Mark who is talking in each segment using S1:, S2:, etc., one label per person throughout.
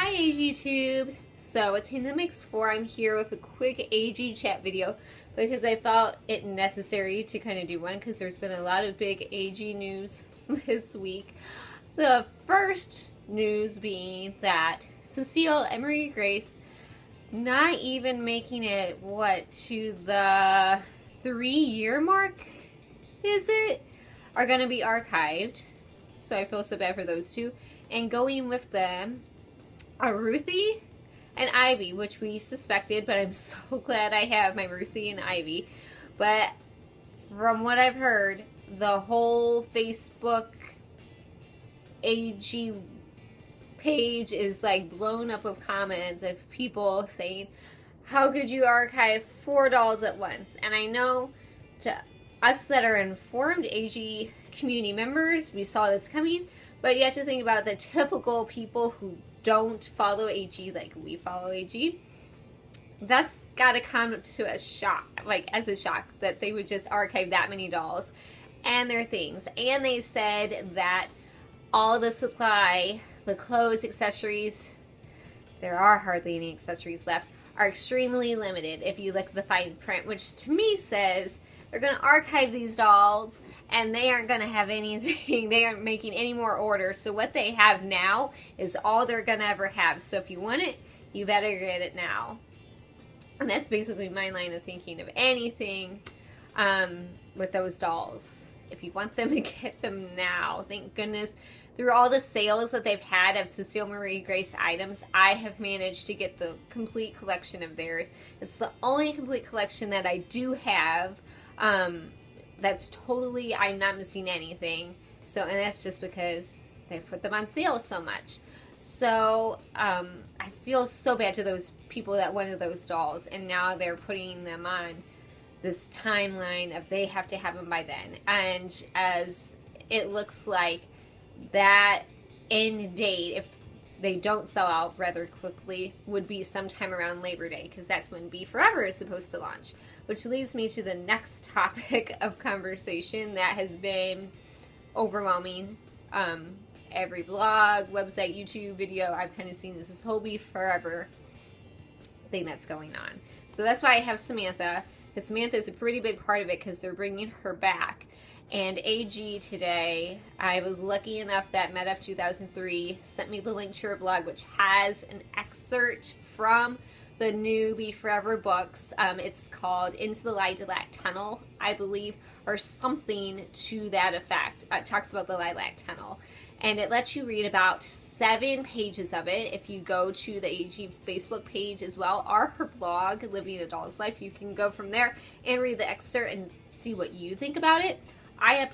S1: Hi agtubes! So it's hannahmakesfour. I'm here with a quick AG chat video because I felt it necessary to kind of do one because there's been a lot of big AG news this week. The first news being that Cecile and Marie Grace not even making it, what, to the 3-year mark, is it? Are going to be archived. So I feel so bad for those two. And going with them are Ruthie and Ivy, which we suspected, but I'm so glad I have my Ruthie and Ivy. But from what I've heard, the whole Facebook AG page is like blown up with comments of people saying, how could you archive 4 dolls at once? And I know to us that are informed AG community members, we saw this coming, but you have to think about the typical people who don't follow AG like we follow AG. That's gotta come to a shock, like as a shock, that they would just archive that many dolls and their things. And they said that all the supply, the clothes, accessories, there are hardly any accessories left, are extremely limited if you look at the fine print, which to me says they're going to archive these dolls and they aren't going to have anything, they aren't making any more orders. So what they have now is all they're going to ever have. So if you want it, you better get it now. And that's basically my line of thinking of anything with those dolls. If you want them, get them now. Thank goodness. Through all the sales that they've had of Cecile Marie Grace items, I have managed to get the complete collection of theirs. It's the only complete collection that I do have. That's totally, I'm not missing anything. So, and that's just because they've put them on sale so much. So, I feel so bad to those people that wanted those dolls, and now they're putting them on this timeline of they have to have them by then. And as it looks like that end date, if they don't sell out rather quickly, would be sometime around Labor Day, because that's when Beforever is supposed to launch. Which leads me to the next topic of conversation that has been overwhelming. Every blog, website, YouTube video, I've kind of seen this whole Beforever thing that's going on. So that's why I have Samantha, because Samantha is a pretty big part of it because they're bringing her back. And AG today, I was lucky enough that MedF 2003 sent me the link to her blog, which has an excerpt from the new Beforever books. It's called Into the Lilac Tunnel, I believe, or something to that effect. It talks about the Lilac Tunnel. And it lets you read about 7 pages of it. If you go to the AG Facebook page as well, or her blog, Living a Doll's Life, you can go from there and read the excerpt and see what you think about it. I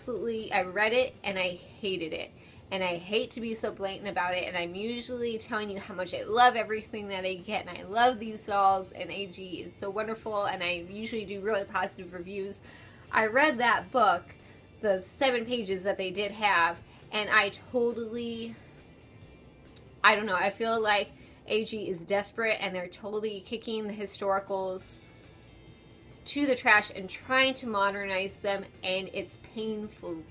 S1: read it and I hated it. And I hate to be so blatant about it, and I'm usually telling you how much I love everything that I get, and I love these dolls, and AG is so wonderful, and I usually do really positive reviews. I read that book, the 7 pages that they did have, and I totally, I don't know, I feel like AG is desperate, and they're totally kicking the historicals to the trash and trying to modernize them, and it's painfully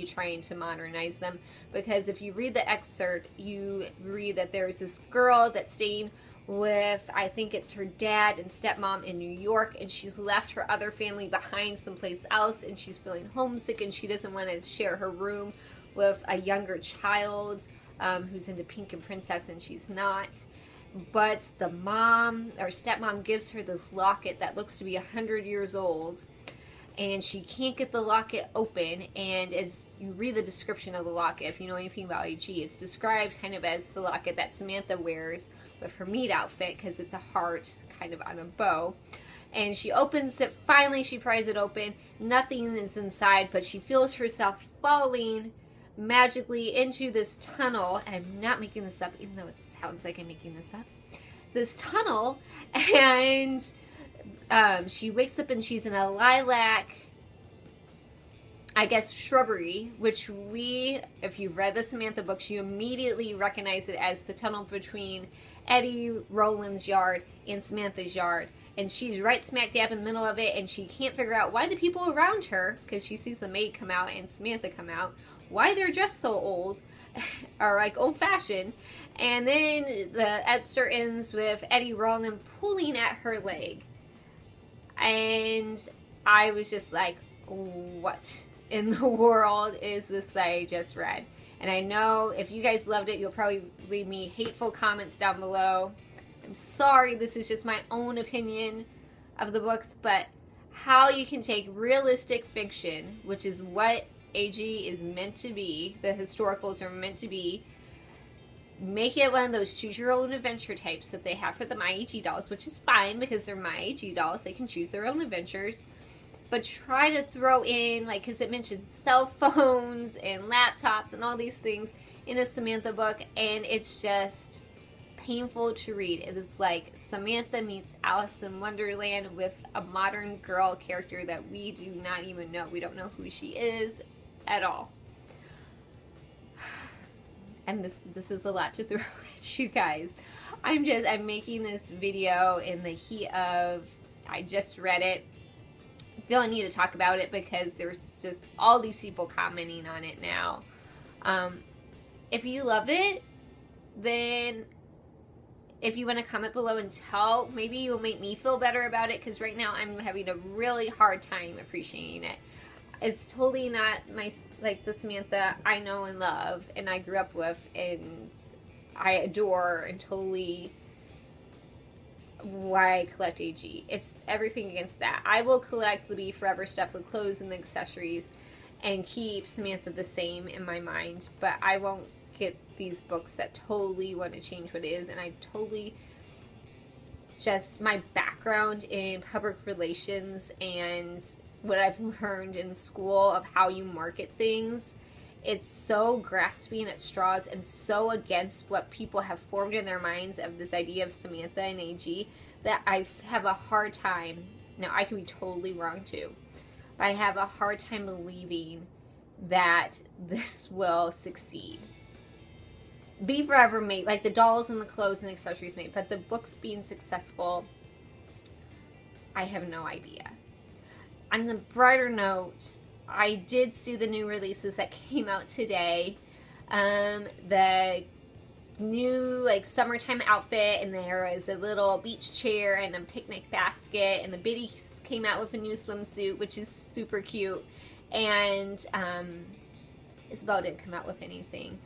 S1: trying to modernize them, because if you read the excerpt, you read that there's this girl that's staying with, I think it's her dad and stepmom in New York, and she's left her other family behind someplace else, and she's feeling homesick, and she doesn't want to share her room with a younger child who's into Pink and Princess, and she's not. But the mom or stepmom gives her this locket that looks to be 100 years old, and she can't get the locket open. And as you read the description of the locket, if you know anything about AG, it's described kind of as the locket that Samantha wears with her meat outfit, because it's a heart kind of on a bow. And she opens it, finally she pries it open, nothing is inside, but she feels herself falling magically into this tunnel, and I'm not making this up, even though it sounds like I'm making this up, this tunnel, and she wakes up and she's in a lilac I guess, shrubbery, which if you've read the Samantha books, you immediately recognize it as the tunnel between Eddie Rowland's yard and Samantha's yard. And she's right smack dab in the middle of it, and she can't figure out why the people around her, because she sees the maid come out and Samantha come out, why they're dressed so old, or like old-fashioned. And then the excerpt ends with Eddie Rowland pulling at her leg. And I was just like, what in the world is this that I just read? And I know if you guys loved it, you'll probably leave me hateful comments down below. I'm sorry, this is just my own opinion of the books, but how you can take realistic fiction, which is what AG is meant to be, the historicals are meant to be, make it one of those choose your own adventure types that they have for the My AG dolls, which is fine because they're My AG dolls, they can choose their own adventures. But try to throw in, like, because it mentions cell phones and laptops and all these things in a Samantha book, and it's just painful to read. It is like Samantha meets Alice in Wonderland with a modern girl character that we do not even know. We don't know who she is at all. And this is a lot to throw at you guys. I'm making this video in the heat of, I just read it. I feel I need to talk about it because there's just all these people commenting on it now. If you love it, then if you want to comment below and tell, maybe you'll make me feel better about it, because right now I'm having a really hard time appreciating it. It's totally not like the Samantha I know and love and I grew up with and I adore, and totally why I collect AG. It's everything against that. I will collect the Beforever stuff, the clothes and the accessories, and keep Samantha the same in my mind, but I won't get these books that totally want to change what it is. And I totally, just my background in public relations and what I've learned in school of how you market things, it's so grasping at straws and so against what people have formed in their minds of this idea of Samantha and AG that I have a hard time, now I can be totally wrong too, but I have a hard time believing that this will succeed. Beforever made, like the dolls and the clothes and accessories made, but the books being successful, I have no idea. On the brighter note, I did see the new releases that came out today. The new like summertime outfit, and there was a little beach chair and a picnic basket, and the biddies came out with a new swimsuit, which is super cute. And Isabel didn't come out with anything.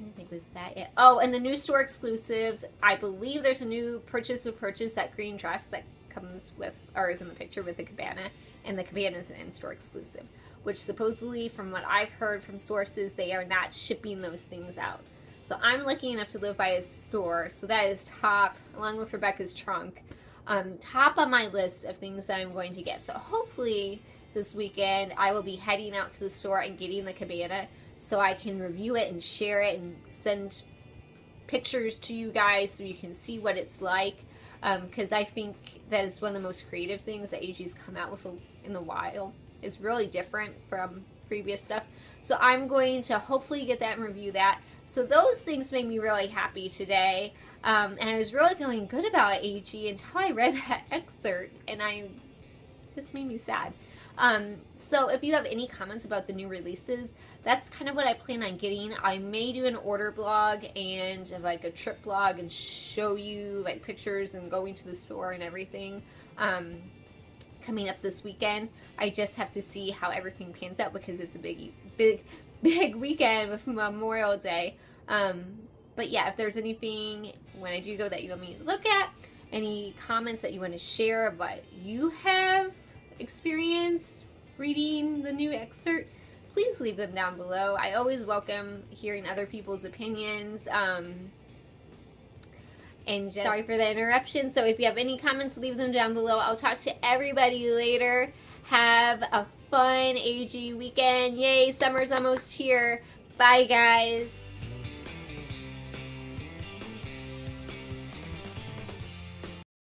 S1: I think was that it. Oh, and the new store exclusives. I believe there's a new purchase with purchase, that green dress that comes with, or is in the picture with the cabana, and the cabana is an in-store exclusive, which supposedly, from what I've heard from sources, they are not shipping those things out. So I'm lucky enough to live by a store, so that is top, along with Rebecca's trunk, top on my list of things that I'm going to get. So hopefully this weekend I will be heading out to the store and getting the cabana, so I can review it and share it and send pictures to you guys so you can see what it's like. Because I think that it's one of the most creative things that AG's come out with in a while. It's really different from previous stuff. So I'm going to hopefully get that and review that. So those things made me really happy today. And I was really feeling good about AG until I read that excerpt, and it just made me sad. So if you have any comments about the new releases, that's kind of what I plan on getting. I may do an order blog and like a trip blog and show you like pictures and going to the store and everything coming up this weekend. I just have to see how everything pans out because it's a big weekend with Memorial Day. But yeah, if there's anything when I do go that you want me to look at, any comments that you want to share of what you have experienced reading the new excerpt, please leave them down below. I always welcome hearing other people's opinions. And just, sorry for the interruption. So if you have any comments, leave them down below. I'll talk to everybody later. Have a fun AG weekend. Yay, summer's almost here. Bye, guys.